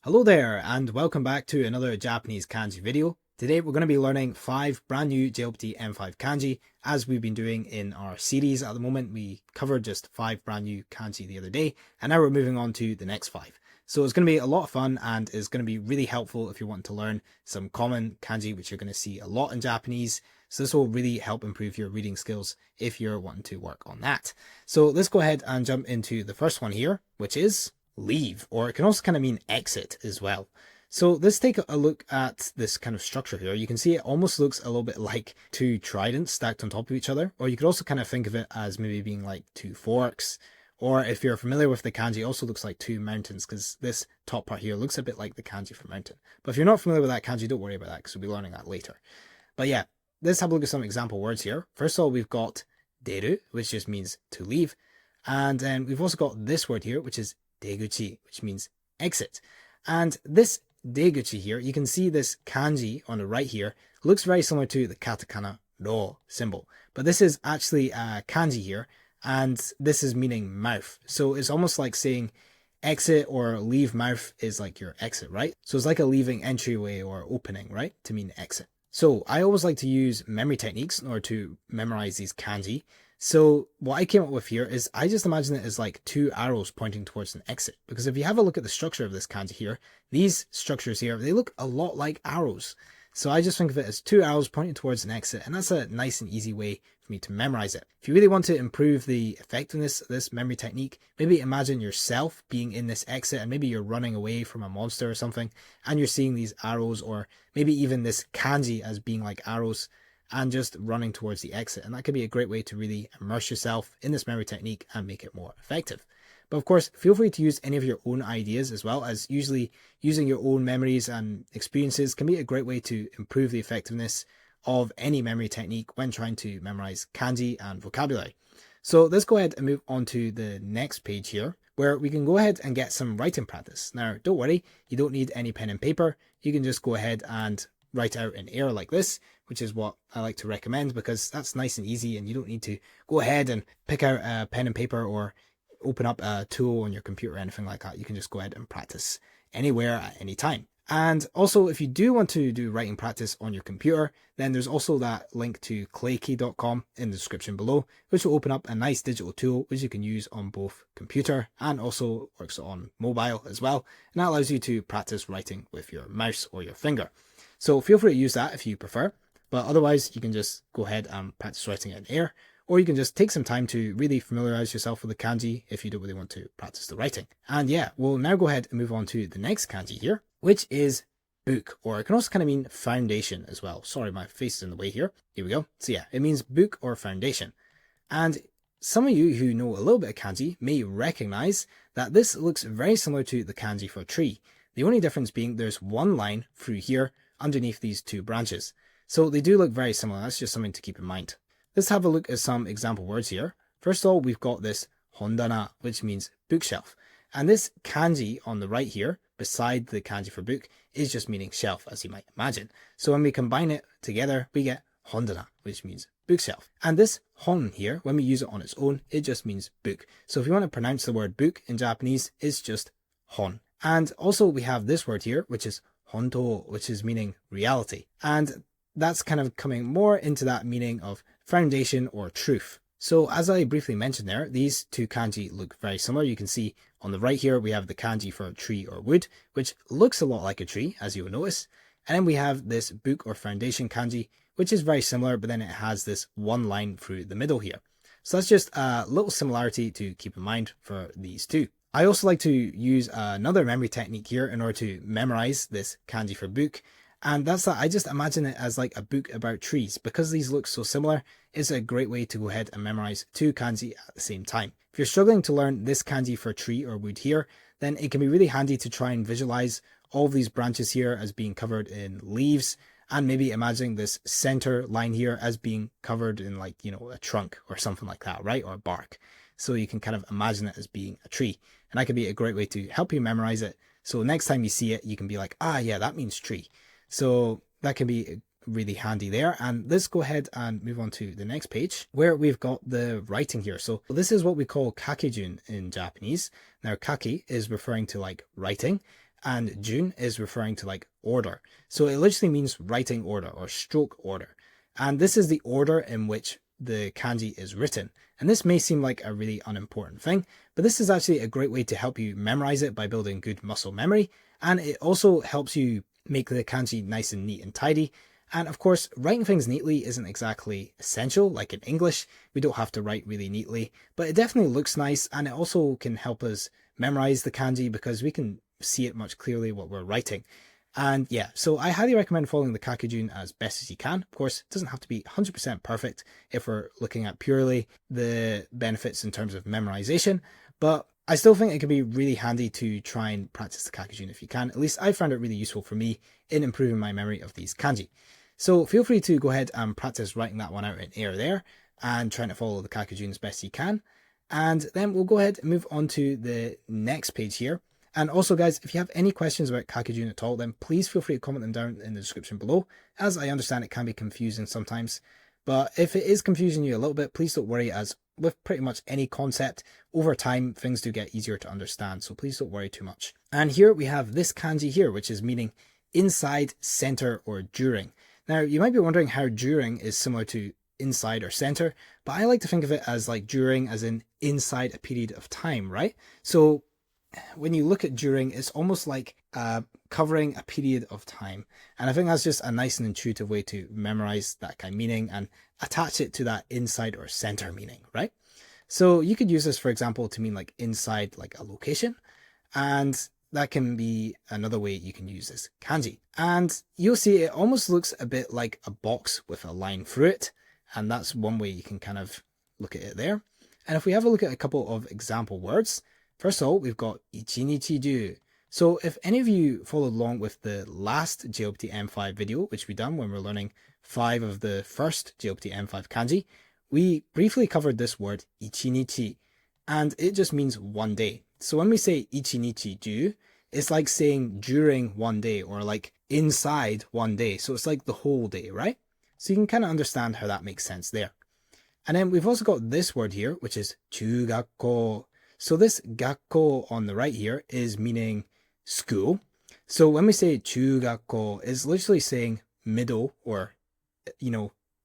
Hello there and welcome back to another Japanese kanji video. Today we're going to be learning 5 brand new JLPT N5 kanji as we've been doing in our series. At the moment we covered just 5 brand new kanji the other day and now we're moving on to the next 5. So it's going to be a lot of fun and it's going to be really helpful if you want to learn some common kanji which you're going to see a lot in Japanese. So this will really help improve your reading skills if you're wanting to work on that. So let's go ahead and jump into the first one here, which is leave, or it can also kind of mean exit as well. So let's take a look at this kind of structure here. You can see it almost looks a little bit like 2 tridents stacked on top of each other, or you could also kind of think of it as maybe being like 2 forks, or if you're familiar with the kanji, it also looks like 2 mountains because this top part here looks a bit like the kanji for mountain. But if you're not familiar with that kanji, don't worry about that because we'll be learning that later. But yeah, let's have a look at some example words here. First of all, we've got deru, which just means to leave, and then we've also got this word here, which is deguchi, which means exit. And this deguchi here, you can see this kanji on the right here looks very similar to the katakana ro symbol, but this is actually a kanji here, and this is meaning mouth. So it's almost like saying exit or leave mouth is like your exit, right? So it's like a leaving entryway or opening, right? To mean exit. So I always like to use memory techniques in order to memorize these kanji. So what I came up with here is I just imagine it as like 2 arrows pointing towards an exit. Because if you have a look at the structure of this kanji here, these structures here, they look a lot like arrows. So I just think of it as 2 arrows pointing towards an exit, and that's a nice and easy way for me to memorize it. If you really want to improve the effectiveness of this memory technique, maybe imagine yourself being in this exit and maybe you're running away from a monster or something and you're seeing these arrows, or maybe even this kanji as being like arrows, and just running towards the exit. And that could be a great way to really immerse yourself in this memory technique and make it more effective. But of course, feel free to use any of your own ideas as well, as usually using your own memories and experiences can be a great way to improve the effectiveness of any memory technique when trying to memorize kanji and vocabulary. So let's go ahead and move on to the next page here, where we can go ahead and get some writing practice. Now, don't worry, you don't need any pen and paper. You can just go ahead and write out in air like this, which is what I like to recommend because that's nice and easy and you don't need to go ahead and pick out a pen and paper or open up a tool on your computer or anything like that. You can just go ahead and practice anywhere at any time. And also, if you do want to do writing practice on your computer, then there's also that link to claykey.com in the description below, which will open up a nice digital tool which you can use on both computer and also works on mobile as well. And that allows you to practice writing with your mouse or your finger. So feel free to use that if you prefer, but otherwise you can just go ahead and practice writing it in air, or you can just take some time to really familiarize yourself with the kanji if you don't really want to practice the writing. And yeah, we'll now go ahead and move on to the next kanji here, which is book, or it can also kind of mean foundation as well. Sorry, my face is in the way here. Here we go. So yeah, it means book or foundation. And some of you who know a little bit of kanji may recognize that this looks very similar to the kanji for tree. The only difference being there's one line through here underneath these 2 branches. So they do look very similar. That's just something to keep in mind. Let's have a look at some example words here. First of all, we've got this hondana, which means bookshelf. And this kanji on the right here, beside the kanji for book, is just meaning shelf, as you might imagine. So when we combine it together, we get hondana, which means bookshelf. And this hon here, when we use it on its own, it just means book. So if you want to pronounce the word book in Japanese, it's just hon. And also we have this word here, which is honto, which is meaning reality. And that's kind of coming more into that meaning of foundation or truth. So as I briefly mentioned there, these 2 kanji look very similar. You can see on the right here, we have the kanji for tree or wood, which looks a lot like a tree, as you will notice. And then we have this book or foundation kanji, which is very similar, but then it has this one line through the middle here. So that's just a little similarity to keep in mind for these 2. I also like to use another memory technique here in order to memorize this kanji for book. And that's that I just imagine it as like a book about trees. Because these look so similar, it's a great way to go ahead and memorize 2 kanji at the same time. If you're struggling to learn this kanji for tree or wood here, then it can be really handy to try and visualize all of these branches here as being covered in leaves, and maybe imagining this center line here as being covered in like, a trunk or something like that, right? Or bark. So you can kind of imagine it as being a tree. And that could be a great way to help you memorize it. So next time you see it, you can be like, ah, yeah, that means tree. So that can be really handy there. And let's go ahead and move on to the next page where we've got the writing here. So this is what we call kakejun in Japanese. Now, kaki is referring to like writing, and jun is referring to like order. So it literally means writing order or stroke order. And this is the order in which the kanji is written. And this may seem like a really unimportant thing, but this is actually a great way to help you memorize it by building good muscle memory. And it also helps you make the kanji nice and neat and tidy. And of course, writing things neatly isn't exactly essential. Like in English, we don't have to write really neatly, but it definitely looks nice. And it also can help us memorize the kanji because we can see it much clearly what we're writing. And yeah, so I highly recommend following the kakujun as best as you can. Of course, it doesn't have to be 100% perfect if we're looking at purely the benefits in terms of memorization, but I still think it can be really handy to try and practice the kakujun if you can. At least I found it really useful for me in improving my memory of these kanji. So feel free to go ahead and practice writing that one out in air there and trying to follow the kakujun as best you can. And then we'll go ahead and move on to the next page here. And also guys, if you have any questions about kakujun at all, then please feel free to comment them down in the description below. As I understand, it can be confusing sometimes. But if it is confusing you a little bit, please don't worry, as with pretty much any concept, over time, things do get easier to understand. So please don't worry too much. And here we have this kanji here, which is meaning inside, center, or during. Now, you might be wondering how during is similar to inside or center, but I like to think of it as like during as in inside a period of time, right? So when you look at during, it's almost like covering a period of time. And I think that's just a nice and intuitive way to memorize that kind of meaning and attach it to that inside or center meaning, right? So you could use this, for example, to mean like inside like a location. And that can be another way you can use this kanji. And you'll see it almost looks a bit like a box with a line through it. And that's one way you can kind of look at it there. And if we have a look at a couple of example words, first of all, we've got ichinichi-ju. So if any of you followed along with the last JLPT N5 video, which we done when we were learning 5 of the first JLPT N5 kanji, we briefly covered this word ichinichi, and it just means one day. So when we say ichinichi-ju, it's like saying during one day or like inside one day. So it's like the whole day, right? So you can kind of understand how that makes sense there. And then we've also got this word here, which is chugakko. So this gakko on the right here is meaning school. So when we say chugakko, it's literally saying middle or,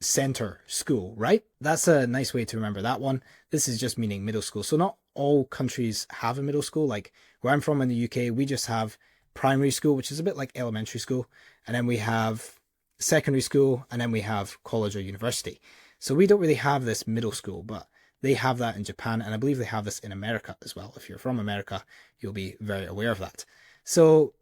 center school, right? That's a nice way to remember that one. This is just meaning middle school. So not all countries have a middle school. Like where I'm from in the UK, we just have primary school, which is a bit like elementary school. And then we have secondary school, and then we have college or university. So we don't really have this middle school, but they have that in Japan, and I believe they have this in America as well. If you're from America, you'll be very aware of that. So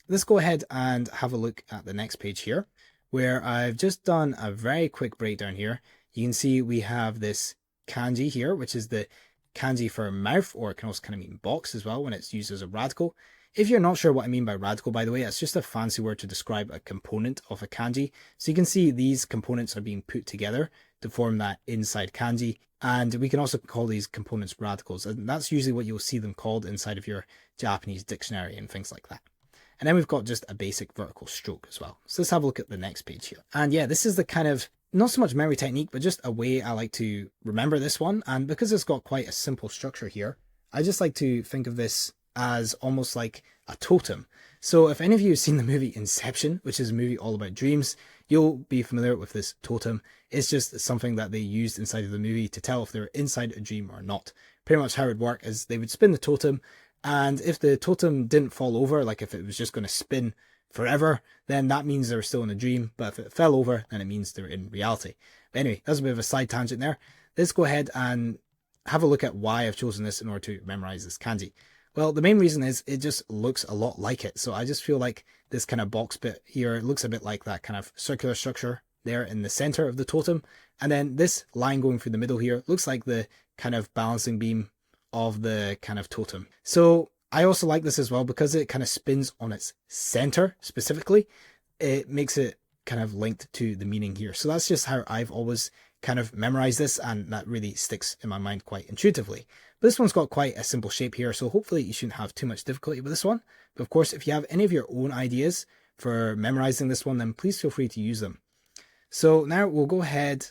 let's go ahead and have a look at the next page here, where I've just done a very quick breakdown here. You can see we have this kanji here, which is the kanji for mouth, or it can also kind of mean box as well when it's used as a radical. If you're not sure what I mean by radical, by the way, it's just a fancy word to describe a component of a kanji. So you can see these components are being put together to form that inside kanji. And we can also call these components radicals. And that's usually what you'll see them called inside of your Japanese dictionary and things like that. And then we've got just a basic vertical stroke as well. So let's have a look at the next page here. And yeah, this is the kind of, not so much memory technique, but just a way I like to remember this one. And because it's got quite a simple structure here, I just like to think of this as almost like a totem. So if any of you have seen the movie Inception, which is a movie all about dreams, you'll be familiar with this totem. It's just something that they used inside of the movie to tell if they're inside a dream or not. Pretty much how it would work is they would spin the totem, and if the totem didn't fall over, like if it was just going to spin forever, then that means they're still in a dream. But if it fell over, then it means they're in reality. But anyway, that's a bit of a side tangent there. Let's go ahead and have a look at why I've chosen this in order to memorize this kanji. Well, the main reason is it just looks a lot like it. So I just feel like this kind of box bit here, it looks a bit like that kind of circular structure there in the center of the totem. And then this line going through the middle here looks like the kind of balancing beam of the kind of totem. So I also like this as well because it kind of spins on its center specifically. It makes it kind of linked to the meaning here. So that's just how I've always kind of memorized this, and that really sticks in my mind quite intuitively. But this one's got quite a simple shape here, so hopefully you shouldn't have too much difficulty with this one. But of course, if you have any of your own ideas for memorizing this one, then please feel free to use them. So now we'll go ahead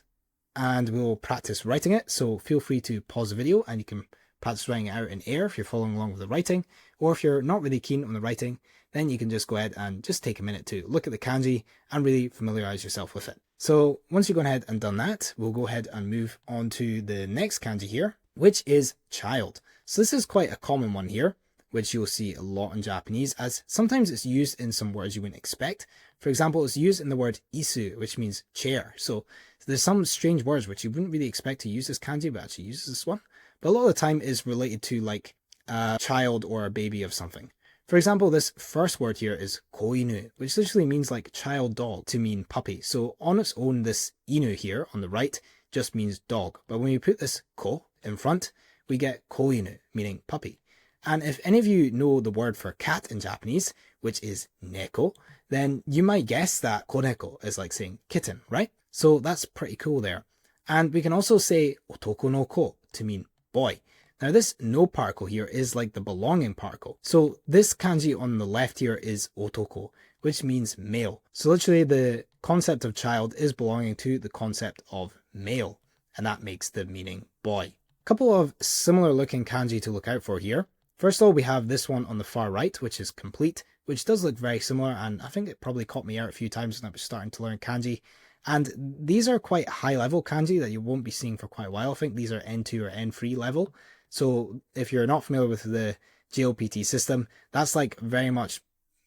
and we'll practice writing it. So feel free to pause the video and you can practice writing it out in air if you're following along with the writing, or if you're not really keen on the writing, then you can just go ahead and just take a minute to look at the kanji and really familiarize yourself with it. So once you've gone ahead and done that, we'll go ahead and move on to the next kanji here, which is child. So this is quite a common one here, which you'll see a lot in Japanese, as sometimes it's used in some words you wouldn't expect. For example, it's used in the word isu, which means chair. So there's some strange words which you wouldn't really expect to use this kanji, but actually uses this one. But a lot of the time is related to like a child or a baby of something. For example, this first word here is koinu, which literally means like child dog to mean puppy. So on its own, this inu here on the right just means dog. But when you put this ko in front, we get koinu, meaning puppy. And if any of you know the word for cat in Japanese, which is neko, then you might guess that koneko is like saying kitten, right? So that's pretty cool there. And we can also say otoko no ko to mean boy. Now this no particle here is like the belonging particle. So this kanji on the left here is otoko, which means male. So literally the concept of child is belonging to the concept of male, and that makes the meaning boy. A couple of similar looking kanji to look out for here. First of all, we have this one on the far right, which is complete, which does look very similar, and I think it probably caught me out a few times when I was starting to learn kanji. And these are quite high level kanji that you won't be seeing for quite a while. I think these are N2 or N3 level. So if you're not familiar with the JLPT system, that's like very much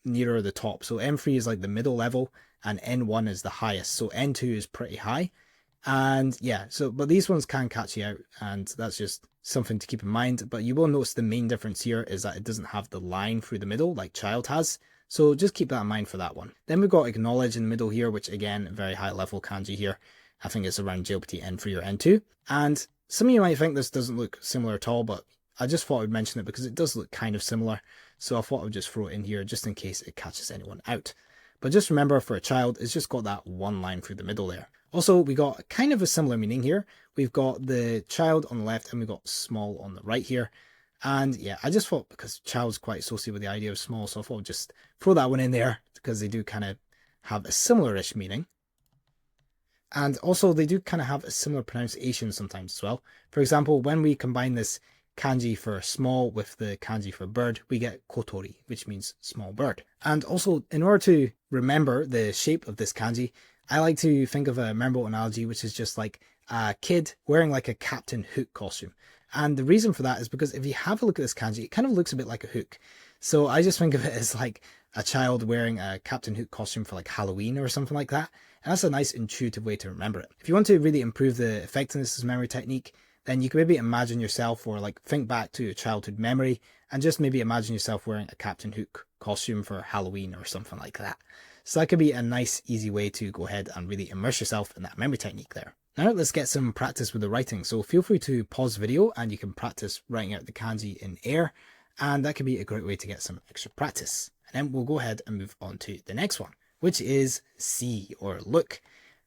nearer the top. So M3 is like the middle level and N1 is the highest. So N2 is pretty high. And yeah, but these ones can catch you out, and that's just something to keep in mind. But you will notice the main difference here is that it doesn't have the line through the middle like child has. So just keep that in mind for that one. Then we've got acknowledge in the middle here, which again, very high level kanji here. I think it's around JLPT N3 or N2. And some of you might think this doesn't look similar at all, but I just thought I'd mention it because it does look kind of similar. So I thought I would just throw it in here just in case it catches anyone out. But just remember, for a child, it's just got that one line through the middle there. Also, we got kind of a similar meaning here. We've got the child on the left and we've got small on the right here. And yeah, I just thought because child's quite associated with the idea of small, so I thought I'd just throw that one in there because they do kind of have a similar-ish meaning. And also they do kind of have a similar pronunciation sometimes as well. For example, when we combine this kanji for small with the kanji for bird, we get kotori, which means small bird. And also, in order to remember the shape of this kanji, I like to think of a memorable analogy, which is just like a kid wearing like a Captain Hook costume. And the reason for that is because if you have a look at this kanji, it kind of looks a bit like a hook. So I just think of it as like a child wearing a Captain Hook costume for like Halloween or something like that. And that's a nice intuitive way to remember it. If you want to really improve the effectiveness of this memory technique, then you can maybe imagine yourself, or like think back to your childhood memory and just maybe imagine yourself wearing a Captain Hook costume for Halloween or something like that. So that could be a nice, easy way to go ahead and really immerse yourself in that memory technique there. Now let's get some practice with the writing. So feel free to pause the video and you can practice writing out the kanji in air. And that could be a great way to get some extra practice. And then we'll go ahead and move on to the next one, which is see or look.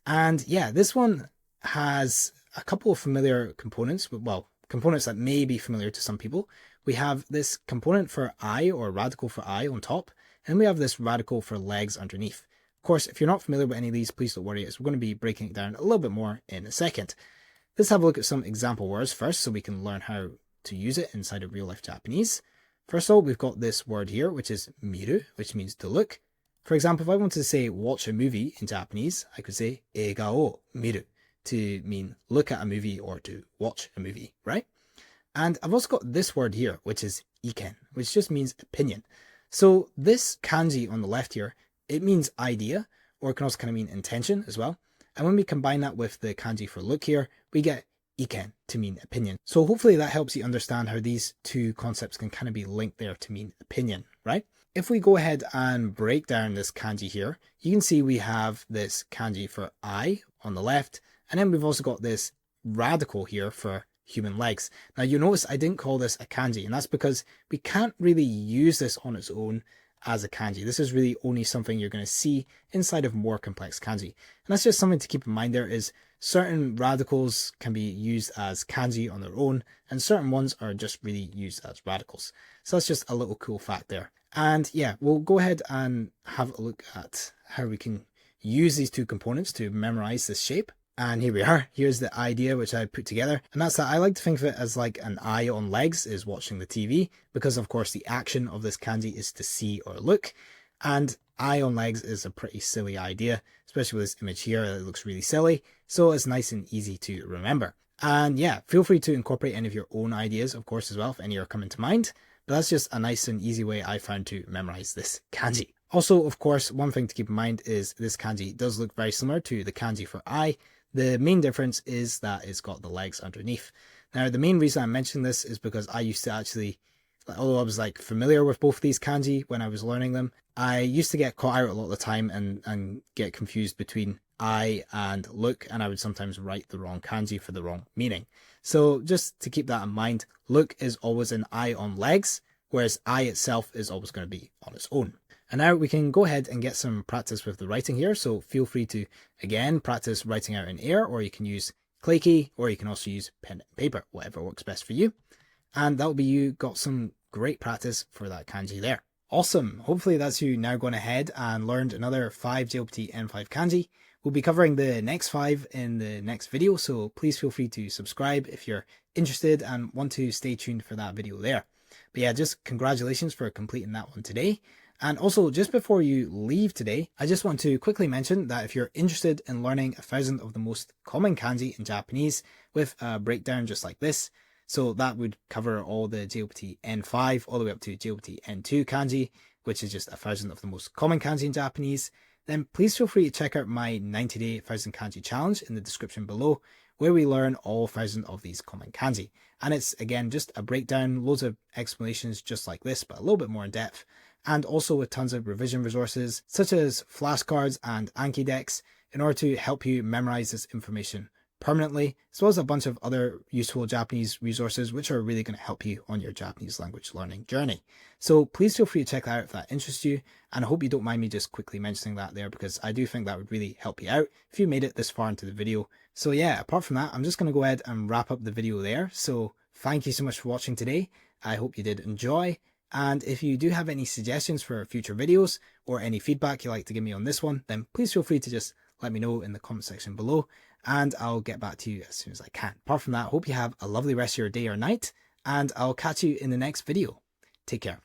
And yeah, this one has a couple of familiar components, well, components that may be familiar to some people. We have this component for eye, or radical for eye, on top, and we have this radical for legs underneath. Of course, if you're not familiar with any of these, please don't worry, as we're going to be breaking it down a little bit more in a second. Let's have a look at some example words first so we can learn how to use it inside of real life Japanese. First of all, we've got this word here, which is miru, which means to look. For example, if I wanted to say watch a movie in Japanese, I could say eiga o miru, to mean look at a movie or to watch a movie, right? And I've also got this word here, which is iken, which just means opinion. So this kanji on the left here, it means idea, or it can also kind of mean intention as well. And when we combine that with the kanji for look here, we get iken to mean opinion. So hopefully that helps you understand how these two concepts can kind of be linked there to mean opinion, right? If we go ahead and break down this kanji here, you can see we have this kanji for eye on the left, and then we've also got this radical here for human legs. Now you'll notice I didn't call this a kanji, and that's because we can't really use this on its own as a kanji. This is really only something you're going to see inside of more complex kanji. And that's just something to keep in mind. There is certain radicals can be used as kanji on their own, and certain ones are just really used as radicals. So that's just a little cool fact there. And yeah, we'll go ahead and have a look at how we can use these two components to memorize this shape. And here we are. Here's the idea which I put together. And that's that I like to think of it as like an eye on legs is watching the TV, because of course the action of this kanji is to see or look. And eye on legs is a pretty silly idea, especially with this image here. It looks really silly. So it's nice and easy to remember. And yeah, feel free to incorporate any of your own ideas, of course, as well, if any are coming to mind. But that's just a nice and easy way I found to memorize this kanji. Also, of course, one thing to keep in mind is this kanji does look very similar to the kanji for eye. The main difference is that it's got the legs underneath. Now, the main reason I'm mentioning this is because I used to actually, although I was like familiar with both these kanji when I was learning them, I used to get caught out a lot of the time and get confused between eye and look, and I would sometimes write the wrong kanji for the wrong meaning. So just to keep that in mind, look is always an eye on legs, whereas eye itself is always going to be on its own. And now we can go ahead and get some practice with the writing here. So feel free to, again, practice writing out in air, or you can use clay key, or you can also use pen and paper, whatever works best for you. And that'll be you got some great practice for that kanji there. Awesome. Hopefully that's you now gone ahead and learned another 5 JLPT N5 kanji. We'll be covering the next 5 in the next video, so please feel free to subscribe if you're interested and want to stay tuned for that video there. But yeah, just congratulations for completing that one today. And also, just before you leave today, I just want to quickly mention that if you're interested in learning 1,000 of the most common kanji in Japanese with a breakdown just like this, so that would cover all the JLPT N5 all the way up to JLPT N2 kanji, which is just 1,000 of the most common kanji in Japanese, then please feel free to check out my 90-day 1,000 kanji challenge in the description below, where we learn all 1,000 of these common kanji. And it's, again, just a breakdown, loads of explanations just like this, but a little bit more in depth, and also with tons of revision resources, such as flashcards and Anki decks, in order to help you memorize this information permanently, as well as a bunch of other useful Japanese resources which are really going to help you on your Japanese language learning journey. So please feel free to check that out if that interests you, and I hope you don't mind me just quickly mentioning that there, because I do think that would really help you out if you made it this far into the video. So yeah, apart from that, I'm just going to go ahead and wrap up the video there. So thank you so much for watching today. I hope you did enjoy. And if you do have any suggestions for future videos or any feedback you'd like to give me on this one, then please feel free to just let me know in the comment section below, and I'll get back to you as soon as I can. Apart from that, I hope you have a lovely rest of your day or night, and I'll catch you in the next video. Take care.